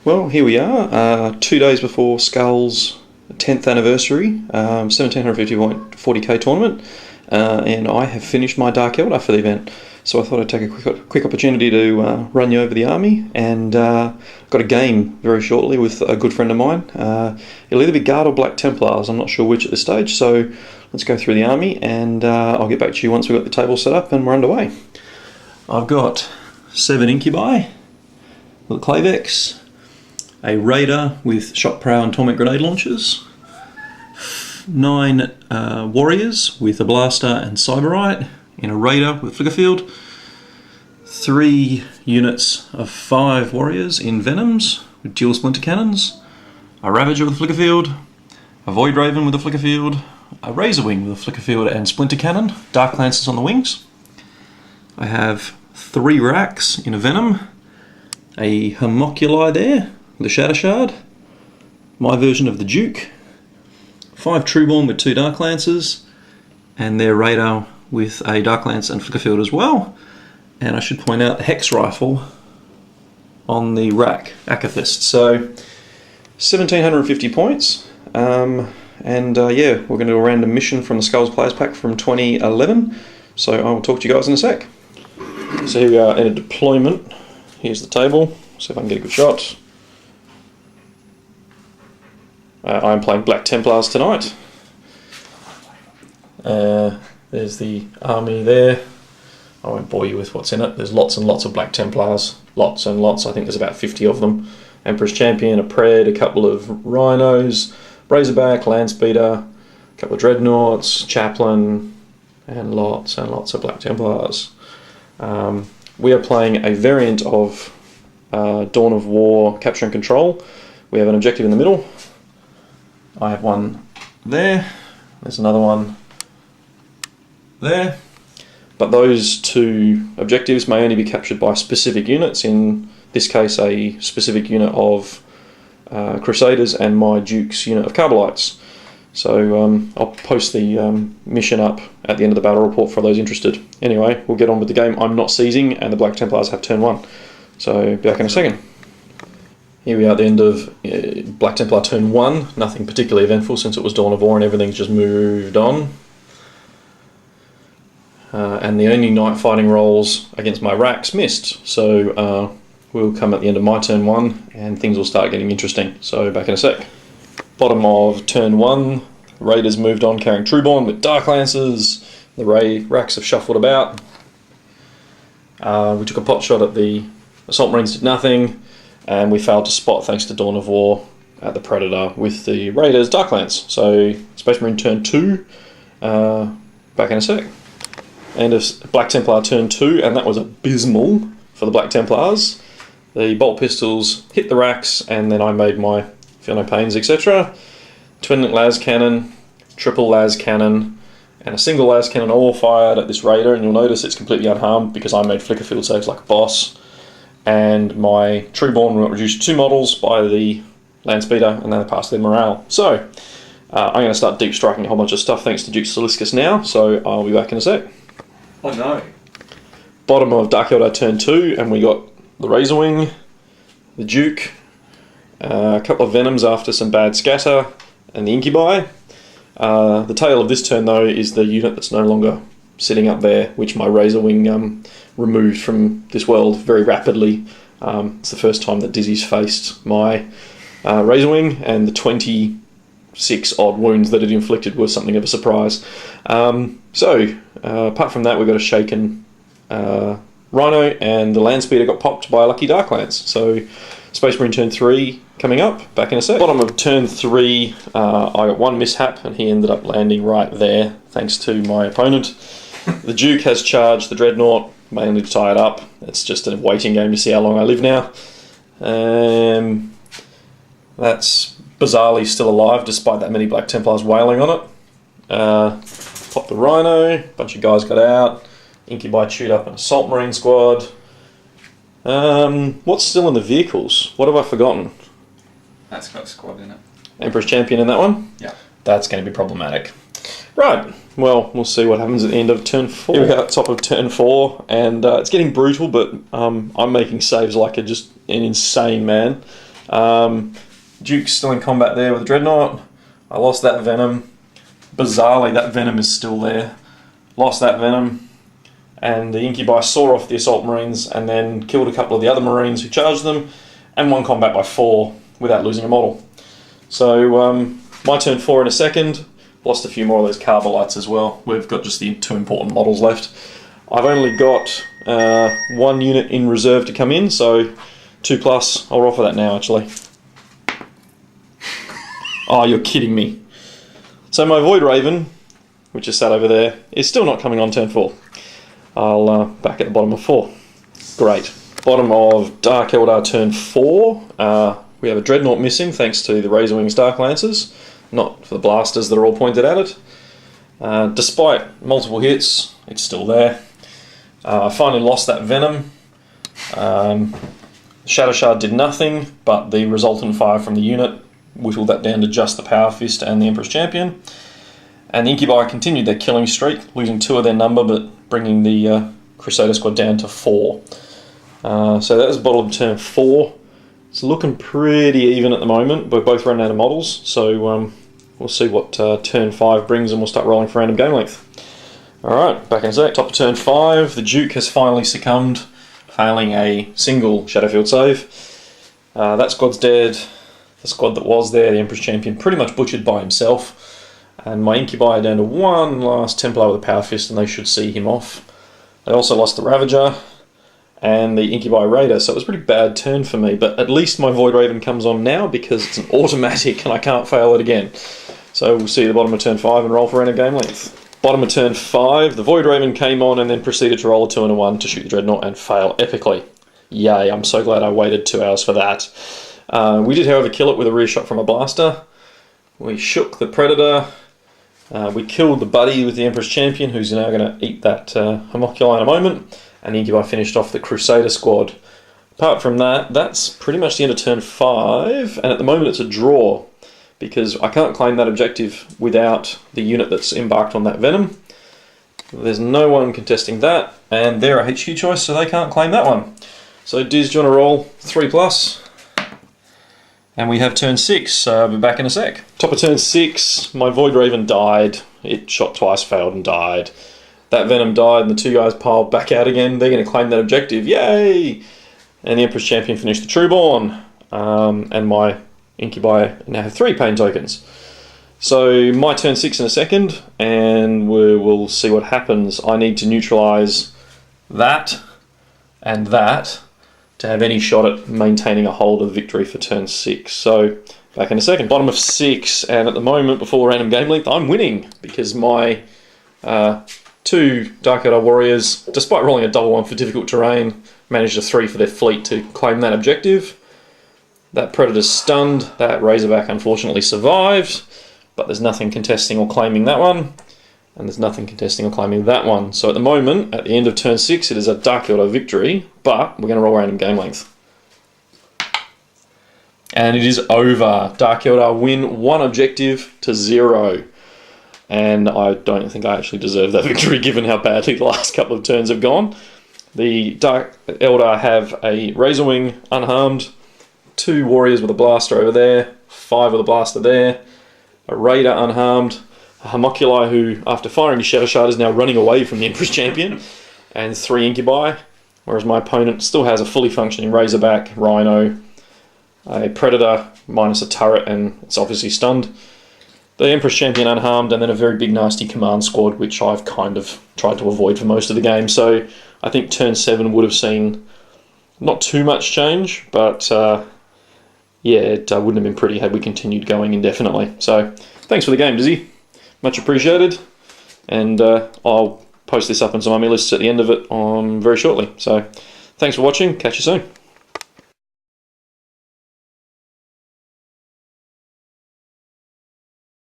Well, here we are, 2 days before Skull's 10th anniversary, 1750 40k tournament, and I have finished my Dark Eldar for the event. So I thought I'd take a quick opportunity to run you over the army, and got a game very shortly with a good friend of mine. It'll either be Guard or Black Templars, I'm not sure which at this stage, so let's go through the army, and I'll get back to you once we've got the table set up and we're underway. I've got 7 Incubi with a Clavex, a Raider with Shock Prow and Torment Grenade Launchers, 9 Warriors with a Blaster and Cyberite in a Raider with Flicker Field, 3 units of 5 Warriors in Venoms with dual Splinter Cannons, a Ravager with a Flicker Field, a Void Raven with a Flicker Field, a Razor Wing with a Flicker Field and Splinter Cannon, Dark Lancers on the wings. I have 3 Racks in a Venom, a Homunculi there with a Shatter Shard, my version of the Duke, 5 Trueborn with 2 Dark Lancers, and their Raider with a Dark Lance and Flicker Field as well. And I should point out the Hex Rifle on the rack, Akathist. So 1750 points, yeah, we're going to do a random mission from the Skulls Players Pack from 2011. So I will talk to you guys in a sec. So here we are in a deployment. Here's the table, see if I can get a good shot. I'm playing Black Templars tonight. There's the army there. I won't bore you with what's in it. There's lots and lots of Black Templars. Lots and lots. I think there's about 50 of them. Emperor's Champion, a Pred, a couple of Rhinos, Razorback, Landspeeder, a couple of Dreadnoughts, Chaplain, and lots of Black Templars. We are playing a variant of Dawn of War Capture and Control. We have an objective in the middle. I have one there. There's another one there. But those 2 objectives may only be captured by specific units, in this case a specific unit of Crusaders and my Duke's unit of Carbolites. So I'll post the mission up at the end of the battle report for those interested. Anyway, we'll get on with the game. I'm not seizing, and the Black Templars have turn 1. So be back in a second. Here we are at the end of Black Templar turn 1. Nothing particularly eventful since it was Dawn of War and everything's just moved on. And the only night fighting rolls against my racks missed. So we'll come at the end of my turn 1 and things will start getting interesting. So back in a sec. Bottom of turn 1, Raiders moved on carrying Trueborn with Dark Lancers. The racks have shuffled about. We took a pot shot at the Assault Marines, did nothing. And we failed to spot thanks to Dawn of War at the Predator with the Raiders Dark Lance. So Space Marine turn 2, back in a sec. End of Black Templar turn 2, and that was abysmal for the Black Templars. The bolt pistols hit the racks, and then I made my Feel No Pains, etc. Twin link las cannon, triple las cannon, and a single las cannon all fired at this Raider, and you'll notice it's completely unharmed because I made flicker field saves like a boss. And my Trueborn got reduced to 2 models by the Landspeeder, and then I passed their morale. So I'm going to start deep striking a whole bunch of stuff thanks to Duke Siliscus now, so I'll be back in a sec. Oh no. Bottom of Dark Eldar turn 2, and we got the Razor Wing, the Duke, a couple of Venoms after some bad scatter, and the Incubi. The tail of this turn though is the unit that's no longer sitting up there, which my Razor Wing removed from this world very rapidly. It's the first time that Dizzy's faced my Razor Wing, and the 26 odd wounds that it inflicted was something of a surprise. Apart from that, we've got a shaken Rhino, and the Landspeeder got popped by a lucky Dark Lance. So Space Marine turn 3 coming up, back in a sec. Bottom of turn 3, I got 1 mishap, and he ended up landing right there, thanks to my opponent. The Duke has charged the Dreadnought, mainly to tie it up. It's just a waiting game to see how long I live now. That's bizarrely still alive, despite that many Black Templars wailing on it. Pop the Rhino, bunch of guys got out. Incubi chewed up an Assault Marine squad. What's still in the vehicles? What have I forgotten? That's got a squad in it. Emperor's Champion in that one? Yeah. That's going to be problematic. Right, well, we'll see what happens at the end of turn 4. Here we are at top of turn 4, and it's getting brutal, but I'm making saves like just an insane man. Duke's still in combat there with the Dreadnought. I lost that Venom. Bizarrely, that Venom is still there. Lost that Venom. And the Incubi saw off the Assault Marines and then killed a couple of the other Marines who charged them and won combat by 4 without losing a model. So my turn 4 in a second. Lost a few more of those Carbolites as well. We've got just the 2 important models left. I've only got 1 unit in reserve to come in, so 2+. I'll roll for that now, actually. Oh, you're kidding me. So my Void Raven, which is sat over there, is still not coming on turn 4. I'll back at the bottom of 4. Great. Bottom of Dark Eldar turn 4. We have a Dreadnought missing thanks to the Razor Wings Dark Lancers, not for the blasters that are all pointed at it. Despite multiple hits, it's still there. I finally lost that Venom. Shadow Shard did nothing, but the resultant fire from the unit whittled that down to just the Power Fist and the Emperor's Champion. And the Incubi continued their killing streak, losing 2 of their number, but bringing the Crusader squad down to 4. So that was bottom of turn 4. It's looking pretty even at the moment. We're both running out of models, so we'll see what turn 5 brings, and we'll start rolling for random game length. Alright, back in a sec. Top of turn 5, the Duke has finally succumbed, failing a single Shadowfield save. That squad's dead. The squad that was there, the Emperor's Champion, pretty much butchered by himself. And my Incubi are down to 1 last Templar with a Power Fist, and they should see him off. They also lost the Ravager and the Incubi Raider, so it was a pretty bad turn for me, but at least my Void Raven comes on now because it's an automatic and I can't fail it again. So we'll see the bottom of turn 5 and roll for random game length. Bottom of turn 5, the Void Raven came on and then proceeded to roll a 2 and a 1 to shoot the Dreadnought and fail epically. Yay, I'm so glad I waited 2 hours for that. We did, however, kill it with a rear shot from a blaster. We shook the Predator. We killed the buddy with the Emperor's Champion, who's now going to eat that Homoculi in a moment. And the Incubi finished off the Crusader squad. Apart from that, that's pretty much the end of turn 5. And at the moment it's a draw, because I can't claim that objective without the unit that's embarked on that Venom. There's no one contesting that, and they're a HQ choice, so they can't claim that one. So Diz, do you want to roll 3+? And we have turn 6, I'll be back in a sec. Top of turn 6, my Void Raven died. It shot twice, failed and died. That Venom died and the 2 guys piled back out again. They're going to claim that objective, yay! And the Emperor's Champion finished the Trueborn. And my Incubi now have 3 pain tokens. So my turn 6 in a second, and we'll see what happens. I need to neutralise that and that to have any shot at maintaining a hold of victory for turn 6. So, back in a second. Bottom of 6, and at the moment, before random game length, I'm winning, because my 2 Dark Eldar Warriors, despite rolling a double 1 for difficult terrain, managed a 3 for their fleet to claim that objective. That Predator's stunned, that Razorback unfortunately survived, but there's nothing contesting or claiming that one. And there's nothing contesting or claiming that one. So at the moment, at the end of turn 6, it is a Dark Eldar victory, but we're going to roll random game length. And it is over. Dark Eldar win 1 objective to 0. And I don't think I actually deserve that victory given how badly the last couple of turns have gone. The Dark Eldar have a Razor Wing unharmed, 2 Warriors with a Blaster over there, 5 with a Blaster there, a Raider unharmed, a Homoculi who, after firing his Shadow Shard, is now running away from the Emperor's Champion, and 3 Incubi, whereas my opponent still has a fully functioning Razorback, Rhino, a Predator minus a turret, and it's obviously stunned. The Emperor's Champion unharmed, and then a very big nasty command squad, which I've kind of tried to avoid for most of the game. So I think turn 7 would have seen not too much change, but yeah, it wouldn't have been pretty had we continued going indefinitely. So thanks for the game, Dizzy. Much appreciated, and I'll post this up on some army lists at the end of it very shortly. So thanks for watching, catch you soon.